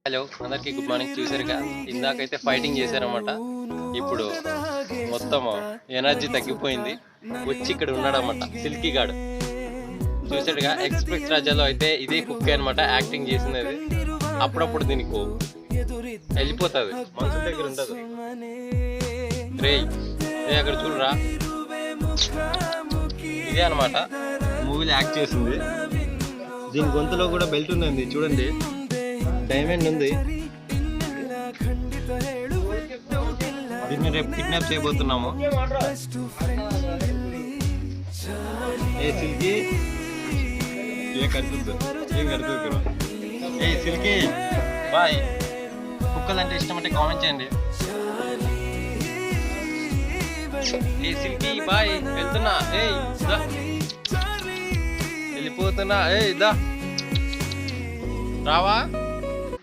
Hello అందరికి good morning. చూసారుగా ఇందాకైతే fighting చేశారన్నమాట. ఇప్పుడు మొత్తం ఎనర్జీ తగ్గిపోయింది. వచ్చి ఇక్కడ ఉన్నాడన్నమాట సిల్కీ గాడు. చూసాడుగా ఎక్స్ప్రెస్ రాజాలో అయితే ఇదే కుక్ అనమాట యాక్టింగ్ చేసినది. అప్పుడప్పుడు దీనికి వెళ్ళిపోతుంది, మనసు దగ్గర ఉండదు. రే అక్కడ చూడరా, ఇదే అనమాట మూవీలో యాక్ట్ చేసింది. దీని గొంతులో కూడా బెల్ట్ ఉంది చూడండి, డైమండ్ ఉంది. దీన్ని రేపు కిడ్నాప్ చేయబోతున్నాము. ఏ సిల్కీ ఏం కడుతుంది ఏ సిల్కీ బాయ్. కుక్కలు అంటే ఇష్టం అంటే కామెంట్ చేయండి. ఏ సిల్కీ బాయ్, వెళ్తున్నా. వెళ్ళిపోతున్నా. దా రావా.